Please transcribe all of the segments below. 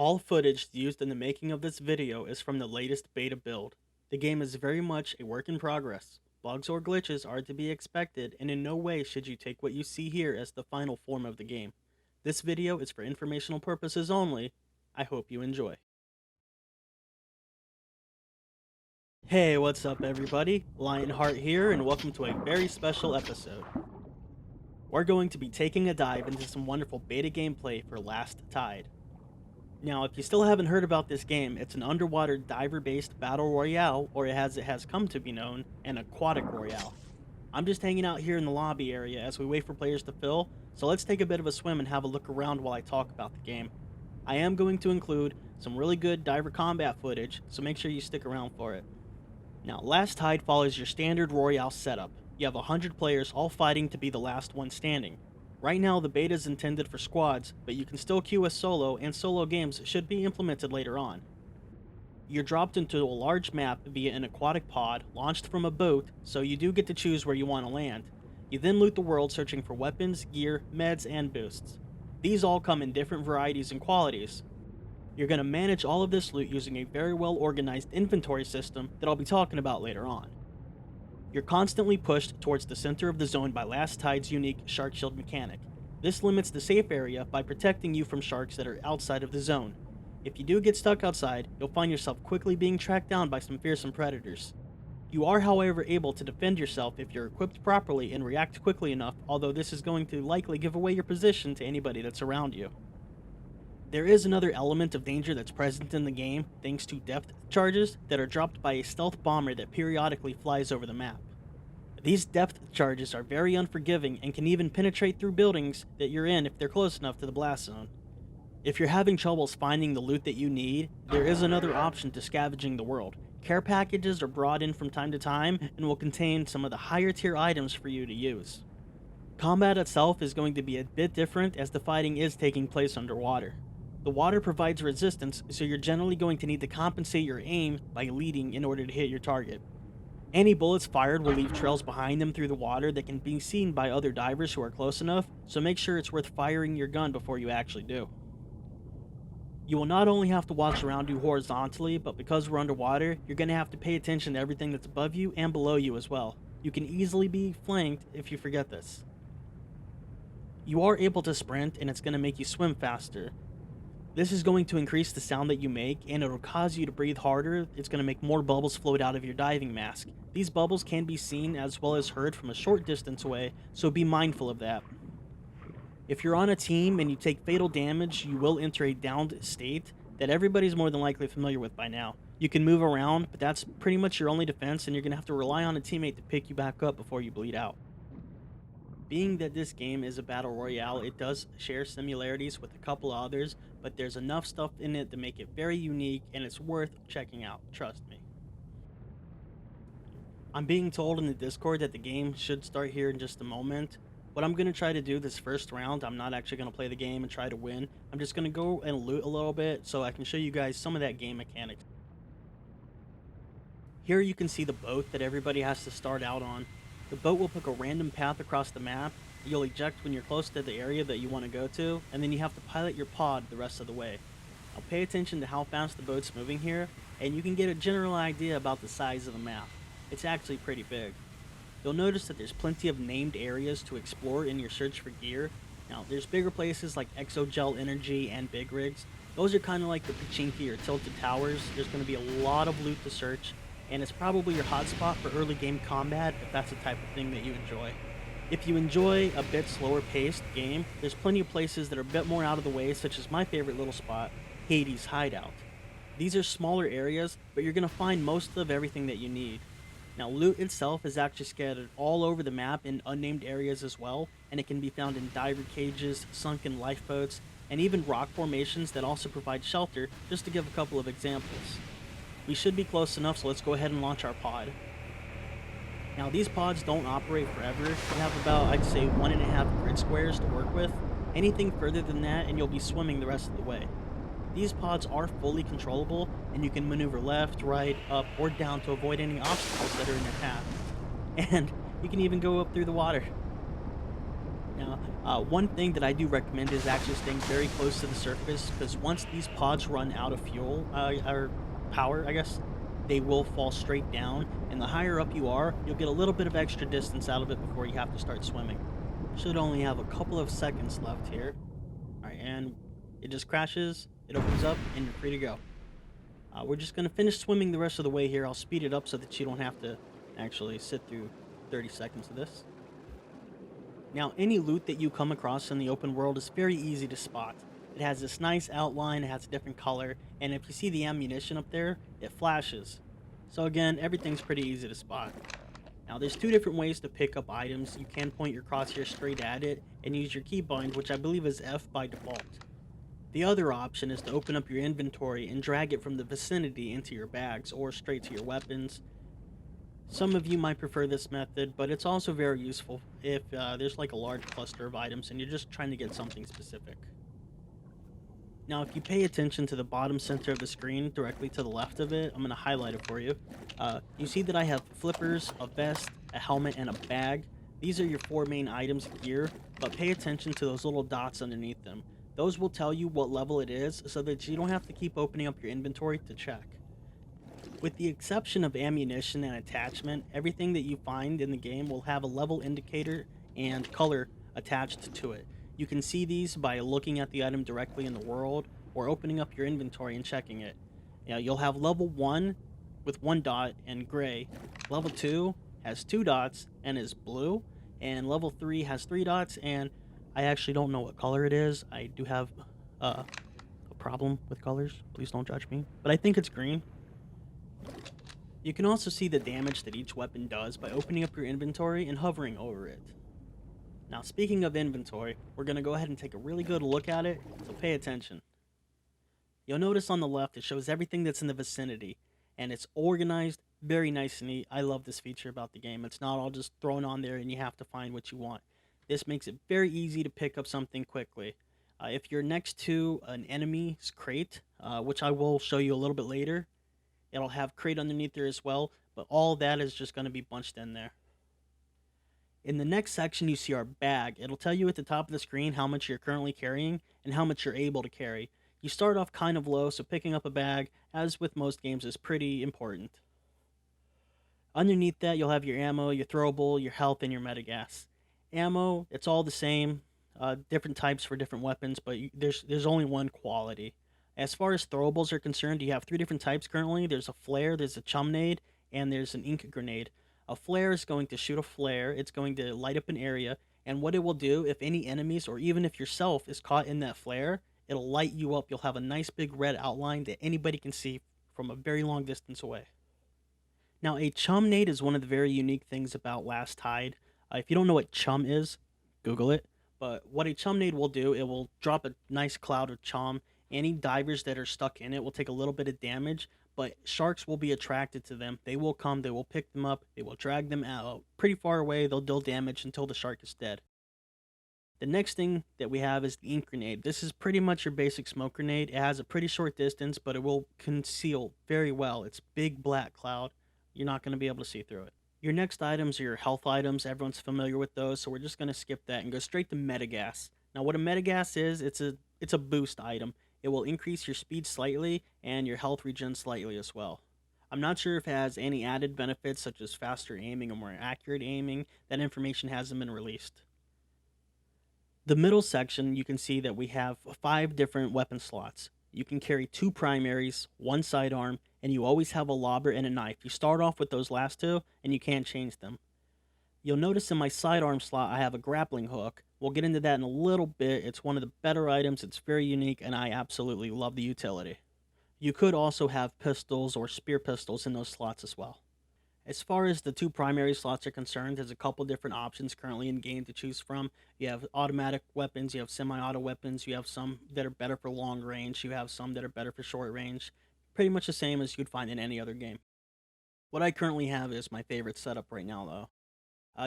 All footage used in the making of this video is from the latest beta build. The game is very much a work in progress. Bugs or glitches are to be expected, and in no way should you take what you see here as the final form of the game. This video is for informational purposes only. I hope you enjoy. Hey, what's up everybody? Ljonhjarta here, and welcome to a very special episode. We're going to be taking a dive into some wonderful beta gameplay for Last Tide. Now, if you still haven't heard about this game, it's an underwater diver-based battle royale, or as it has come to be known, an aquatic royale. I'm just hanging out here in the lobby area as we wait for players to fill, so let's take a bit of a swim and have a look around while I talk about the game. I am going to include some really good diver combat footage, so make sure you stick around for it. Now, Last Tide follows your standard royale setup. You have 100 players all fighting to be the last one standing. Right now, the beta is intended for squads, but you can still queue as solo, and solo games should be implemented later on. You're dropped into a large map via an aquatic pod launched from a boat, so you do get to choose where you want to land. You then loot the world searching for weapons, gear, meds, and boosts. These all come in different varieties and qualities. You're going to manage all of this loot using a very well organized inventory system that I'll be talking about later on. You're constantly pushed towards the center of the zone by Last Tide's unique shark shield mechanic. This limits the safe area by protecting you from sharks that are outside of the zone. If you do get stuck outside, you'll find yourself quickly being tracked down by some fearsome predators. You are, however, able to defend yourself if you're equipped properly and react quickly enough, although this is going to likely give away your position to anybody that's around you. There is another element of danger that's present in the game, thanks to depth charges that are dropped by a stealth bomber that periodically flies over the map. These depth charges are very unforgiving and can even penetrate through buildings that you're in if they're close enough to the blast zone. If you're having troubles finding the loot that you need, there is another option to scavenging the world. Care packages are brought in from time to time and will contain some of the higher tier items for you to use. Combat itself is going to be a bit different as the fighting is taking place underwater. The water provides resistance, so you're generally going to need to compensate your aim by leading in order to hit your target. Any bullets fired will leave trails behind them through the water that can be seen by other divers who are close enough, so make sure it's worth firing your gun before you actually do. You will not only have to watch around you horizontally, but because we're underwater, you're going to have to pay attention to everything that's above you and below you as well. You can easily be flanked if you forget this. You are able to sprint, and it's going to make you swim faster. This is going to increase the sound that you make, and it'll cause you to breathe harder. It's going to make more bubbles float out of your diving mask. These bubbles can be seen as well as heard from a short distance away, so be mindful of that. If you're on a team and you take fatal damage, you will enter a downed state that everybody's more than likely familiar with by now. You can move around, but that's pretty much your only defense, and you're going to have to rely on a teammate to pick you back up before you bleed out. Being that this game is a battle royale, it does share similarities with a couple others, but there's enough stuff in it to make it very unique, and it's worth checking out, trust me. I'm being told in the Discord that the game should start here in just a moment. What I'm going to try to do this first round, I'm not actually going to play the game and try to win. I'm just going to go and loot a little bit so I can show you guys some of that game mechanics. Here you can see the boat that everybody has to start out on. The boat will pick a random path across the map. You'll eject when you're close to the area that you want to go to, and then you have to pilot your pod the rest of the way. Now pay attention to how fast the boat's moving here, and you can get a general idea about the size of the map. It's actually pretty big. You'll notice that there's plenty of named areas to explore in your search for gear. Now there's bigger places like Exogel Energy and Big Rigs. Those are kind of like the Pachinki or Tilted Towers. There's going to be a lot of loot to search, and it's probably your hotspot for early game combat if that's the type of thing that you enjoy. If you enjoy a bit slower paced game, there's plenty of places that are a bit more out of the way, such as my favorite little spot, Hades Hideout. These are smaller areas, but you're going to find most of everything that you need. Now loot itself is actually scattered all over the map in unnamed areas as well, and it can be found in diver cages, sunken lifeboats, and even rock formations that also provide shelter, just to give a couple of examples. We should be close enough, so let's go ahead and launch our pod. Now these pods don't operate forever. You have about, I'd say, 1.5 grid squares to work with. Anything further than that and you'll be swimming the rest of the way. These pods are fully controllable, and you can maneuver left, right, up, or down to avoid any obstacles that are in your path. And you can even go up through the water. Now, one thing that I do recommend is actually staying very close to the surface because once these pods run out of fuel or power, I guess, they will fall straight down. And the higher up you are, you'll get a little bit of extra distance out of it before you have to start swimming. Should only have a couple of seconds left here. All right, and it just crashes, it opens up, and you're free to go. We're just going to finish swimming the rest of the way here. I'll speed it up so that you don't have to actually sit through 30 seconds of this. Now, any loot that you come across in the open world is very easy to spot. It has this nice outline, it has a different color, and if you see the ammunition up there, it flashes. So again, everything's pretty easy to spot. Now, there's two different ways to pick up items. You can point your crosshair straight at it and use your keybind, which I believe is F by default. The other option is to open up your inventory and drag it from the vicinity into your bags or straight to your weapons. Some of you might prefer this method, but it's also very useful if there's like a large cluster of items and you're just trying to get something specific. Now, if you pay attention to the bottom center of the screen directly to the left of it, I'm going to highlight it for you. You see that I have flippers, a vest, a helmet, and a bag. These are your four main items of gear, but pay attention to those little dots underneath them. Those will tell you what level it is so that you don't have to keep opening up your inventory to check. With the exception of ammunition and attachment, everything that you find in the game will have a level indicator and color attached to it. You can see these by looking at the item directly in the world or opening up your inventory and checking it. You'll have level 1 with 1 dot and gray. Level 2 has 2 dots and is blue. And level 3 has 3 dots and I actually don't know what color it is. I do have a problem with colors. Please don't judge me. But I think it's green. You can also see the damage that each weapon does by opening up your inventory and hovering over it. Now, speaking of inventory, we're going to go ahead and take a really good look at it, so pay attention. You'll notice on the left it shows everything that's in the vicinity, and it's organized, very nice and neat. I love this feature about the game. It's not all just thrown on there and you have to find what you want. This makes it very easy to pick up something quickly. If you're next to an enemy's crate, which I will show you a little bit later, it'll have crate underneath there as well, but all that is just going to be bunched in there. In the next section, you see our bag. It'll tell you at the top of the screen how much you're currently carrying and how much you're able to carry. You start off kind of low, so picking up a bag, as with most games, is pretty important. Underneath that, you'll have your ammo, your throwable, your health, and your metagas. Ammo, it's all the same, different types for different weapons, but there's only one quality. As far as throwables are concerned, you have 3 different types currently. There's a flare, there's a chumnade, and there's an ink grenade. A flare is going to shoot a flare, it's going to light up an area, and what it will do, if any enemies or even if yourself is caught in that flare, it'll light you up. You'll have a nice big red outline that anybody can see from a very long distance away. Now, a chumnade is one of the very unique things about Last Tide. If you don't know what chum is, Google it. But what a chumnade will do, it will drop a nice cloud of chum. Any divers that are stuck in it will take a little bit of damage, but sharks will be attracted to them. They will come, they will pick them up, they will drag them out pretty far away. They'll deal damage until the shark is dead. The next thing that we have is the ink grenade. This is pretty much your basic smoke grenade. It has a pretty short distance, but it will conceal very well. It's big black cloud. You're not going to be able to see through it. Your next items are your health items. Everyone's familiar with those, so we're just going to skip that and go straight to metagas. Now, what a metagas is, it's a boost item. It will increase your speed slightly and your health regen slightly as well. I'm not sure if it has any added benefits such as faster aiming or more accurate aiming. That information hasn't been released. The middle section, you can see that we have 5 different weapon slots. You can carry 2 primaries, 1 sidearm, and you always have a lobber and a knife. You start off with those last 2, and you can't change them. You'll notice in my sidearm slot, I have a grappling hook. We'll get into that in a little bit. It's one of the better items. It's very unique, and I absolutely love the utility. You could also have pistols or spear pistols in those slots as well. As far as the 2 primary slots are concerned, there's a couple different options currently in game to choose from. You have automatic weapons, you have semi-auto weapons, you have some that are better for long range, you have some that are better for short range. Pretty much the same as you'd find in any other game. What I currently have is my favorite setup right now though.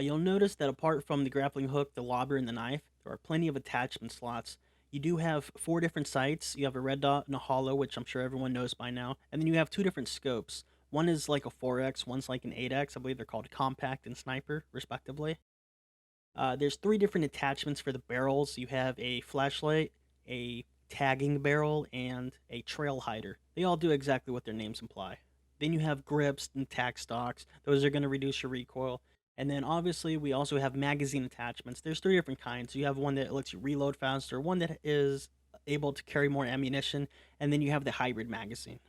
You'll notice that apart from the grappling hook, the lobber, and the knife, there are plenty of attachment slots. You do have 4 different sights. You have a red dot and a hollow, which I'm sure everyone knows by now. And then you have 2 different scopes. One is like a 4X, one's like an 8X. I believe they're called compact and sniper, respectively. There's three different attachments for the barrels. You have a flashlight, a tagging barrel, and a trail hider. They all do exactly what their names imply. Then you have grips and tack stocks. Those are going to reduce your recoil. And then obviously we also have magazine attachments. There's three different kinds. You have one that lets you reload faster, one that is able to carry more ammunition, and then you have the hybrid magazine.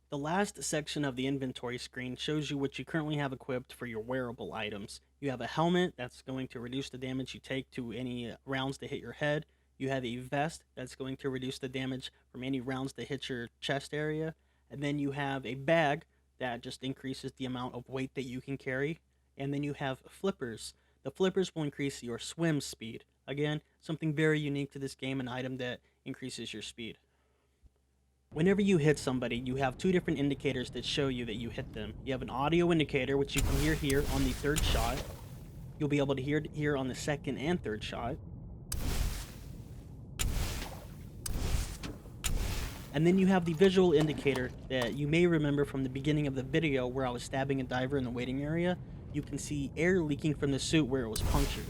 The last section of the inventory screen shows you what you currently have equipped for your wearable items. You have a helmet that's going to reduce the damage you take to any rounds that hit your head. You have a vest that's going to reduce the damage from any rounds that hit your chest area. And then you have a bag that just increases the amount of weight that you can carry. And then you have flippers. The flippers will increase your swim speed. Again, something very unique to this game, an item that increases your speed. Whenever you hit somebody, you have two different indicators that show you that you hit them. You have an audio indicator, which you can hear here on the third shot. You'll be able to hear it here on the second and third shot. And then you have the visual indicator that you may remember from the beginning of the video where I was stabbing a diver in the waiting area. You can see air leaking from the suit where it was punctured.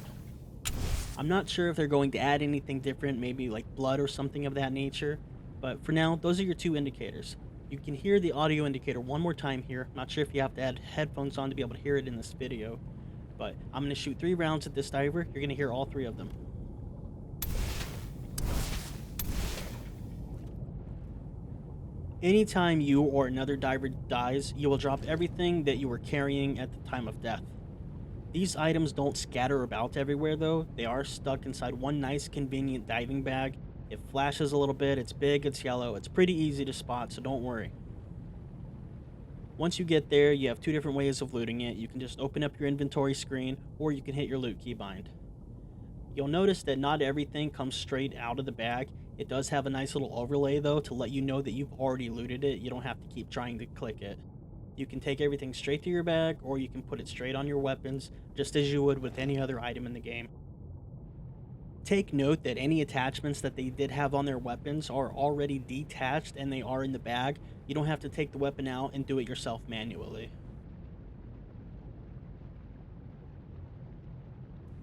I'm not sure if they're going to add anything different, maybe like blood or something of that nature. But for now, those are your two indicators. You can hear the audio indicator one more time here. Not sure if you have to add headphones on to be able to hear it in this video. But I'm going to shoot 3 rounds at this diver. You're going to hear all 3 of them. Anytime you or another diver dies, you will drop everything that you were carrying at the time of death. These items don't scatter about everywhere though. They are stuck inside one nice convenient diving bag. It flashes a little bit, it's big, it's yellow, it's pretty easy to spot, so don't worry. Once you get there, you have 2 different ways of looting it. You can just open up your inventory screen, or you can hit your loot keybind. You'll notice that not everything comes straight out of the bag. It does have a nice little overlay though to let you know that you've already looted it. You don't have to keep trying to click it. You can take everything straight to your bag, or you can put it straight on your weapons, just as you would with any other item in the game. Take note that any attachments that they did have on their weapons are already detached and they are in the bag. You don't have to take the weapon out and do it yourself manually.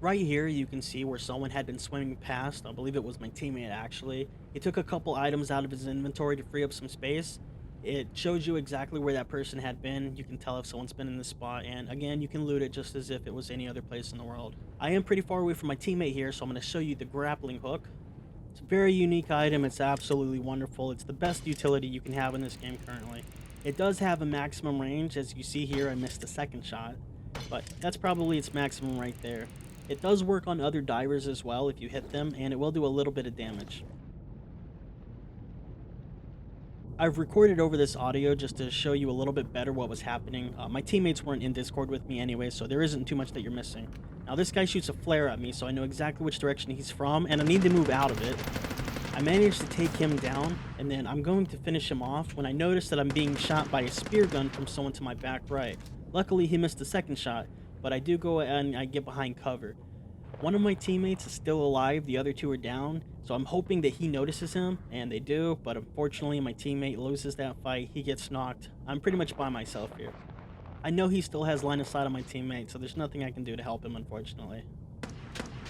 Right here you can see where someone had been swimming past. I believe it was my teammate actually. He took a couple items out of his inventory to free up some space. It shows you exactly where that person had been. You can tell if someone's been in this spot, and again, you can loot it just as if it was any other place in the world. I am pretty far away from my teammate here, so I'm going to show you the grappling hook. It's a very unique item. It's absolutely wonderful. It's the best utility you can have in this game currently. It does have a maximum range. As you see here, I missed the second shot, but that's probably its maximum right there. It does work on other divers as well if you hit them, and it will do a little bit of damage. I've recorded over this audio just to show you a little bit better what was happening. My teammates weren't in Discord with me anyway, so there isn't too much that you're missing. Now this guy shoots a flare at me, so I know exactly which direction he's from, and I need to move out of it. I managed to take him down, and then I'm going to finish him off when I notice that I'm being shot by a spear gun from someone to my back right. Luckily he missed the second shot, but I do go and I get behind cover. One of my teammates is still alive, the other 2 are down, so I'm hoping that he notices him, and they do, but unfortunately my teammate loses that fight, he gets knocked. I'm pretty much by myself here. I know he still has line of sight on my teammate, so there's nothing I can do to help him, unfortunately.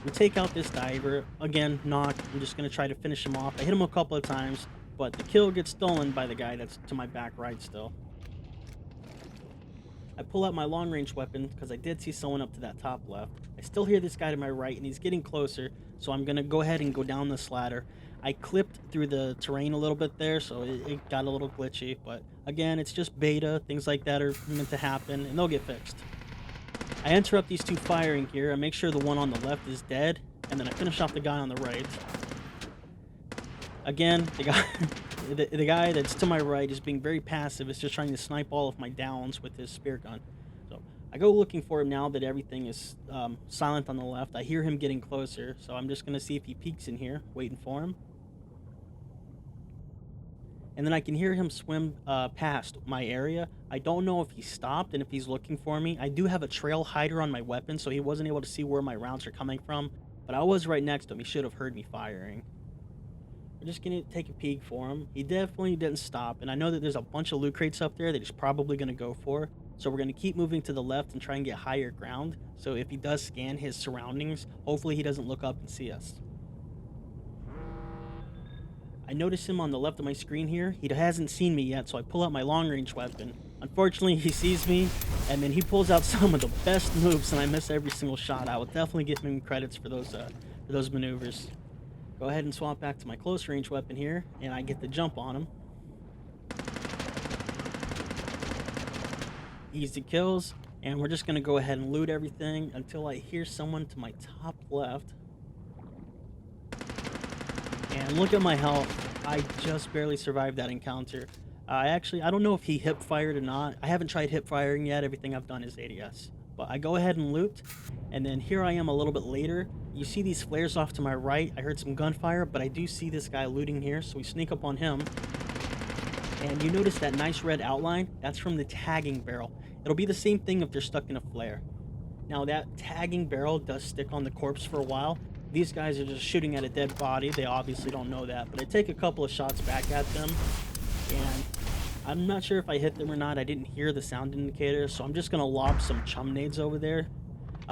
We take out this diver, again, knocked. I'm just going to try to finish him off. I hit him a couple of times, but the kill gets stolen by the guy that's to my back right still. I pull out my long-range weapon because I did see someone up to that top left. I still hear this guy to my right, and he's getting closer, so I'm going to go ahead and go down this ladder. I clipped through the terrain a little bit there, so it got a little glitchy, but again, it's just beta. Things like that are meant to happen, and they'll get fixed. I interrupt these 2 firing here. I make sure the one on the left is dead, and then I finish off the guy on the right. Again, the guy that's to my right is being very passive. It's just trying to snipe all of my downs with his spear gun. So I go looking for him now that everything is silent on the left. I hear him getting closer, so I'm just going to see if he peeks in here, waiting for him. And then I can hear him swim past my area. I don't know if he stopped and if he's looking for me. I do have a trail hider on my weapon, so he wasn't able to see where my rounds are coming from. But I was right next to him. He should have heard me firing. We're just going to take a peek for him. He definitely didn't stop, and I know that there's a bunch of loot crates up there that he's probably going to go for. So we're going to keep moving to the left and try and get higher ground. So if he does scan his surroundings, hopefully he doesn't look up and see us. I notice him on the left of my screen here. He hasn't seen me yet, so I pull out my long-range weapon. Unfortunately, he sees me, and then he pulls out some of the best moves, and I miss every single shot. I will definitely give him credits for those maneuvers. Go ahead and swap back to my close-range weapon here, and I get the jump on him. Easy kills, and we're just going to go ahead and loot everything until I hear someone to my top left. And look at my health. I just barely survived that encounter. I don't know if he hip fired or not. I haven't tried hip firing yet. Everything I've done is ADS. But I go ahead and loot, and then here I am a little bit later. You see these flares off to my right. I heard some gunfire, but I do see this guy looting here, so we sneak up on him. And you notice that nice red outline? That's from the tagging barrel. It'll be the same thing if they're stuck in a flare. Now that tagging barrel does stick on the corpse for a while. These guys are just shooting at a dead body. They obviously don't know that, but I take a couple of shots back at them, and I'm not sure if I hit them or not. I didn't hear the sound indicator, so I'm just gonna lob some chum nades over there.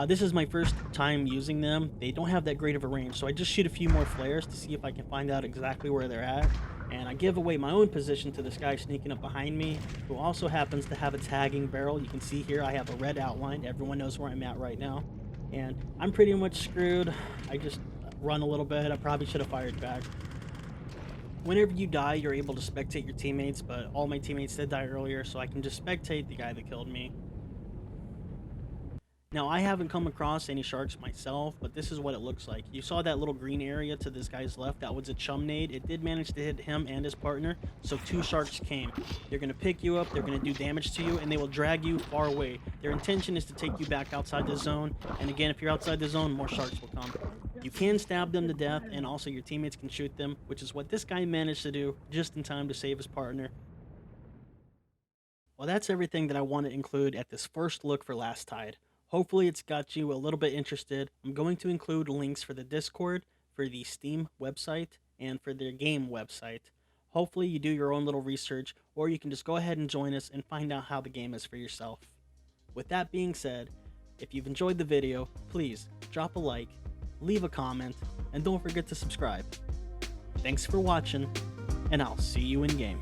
This is my first time using them. They don't have that great of a range, so I just shoot a few more flares to see if I can find out exactly where they're at. And I give away my own position to this guy sneaking up behind me, who also happens to have a tagging barrel. You can see here I have a red outline. Everyone knows where I'm at right now. And I'm pretty much screwed. I just run a little bit. I probably should have fired back. Whenever you die, you're able to spectate your teammates, but all my teammates did die earlier, so I can just spectate the guy that killed me. Now, I haven't come across any sharks myself, but this is what it looks like. You saw that little green area to this guy's left. That was a chum nade. It did manage to hit him and his partner, so 2 sharks came. They're going to pick you up, they're going to do damage to you, and they will drag you far away. Their intention is to take you back outside the zone, and again, if you're outside the zone, more sharks will come. You can stab them to death, and also your teammates can shoot them, which is what this guy managed to do just in time to save his partner. Well, that's everything that I want to include at this first look for Last Tide. Hopefully it's got you a little bit interested. I'm going to include links for the Discord, for the Steam website, and for their game website. Hopefully you do your own little research, or you can just go ahead and join us and find out how the game is for yourself. With that being said, if you've enjoyed the video, please drop a like, leave a comment, and don't forget to subscribe. Thanks for watching, and I'll see you in game.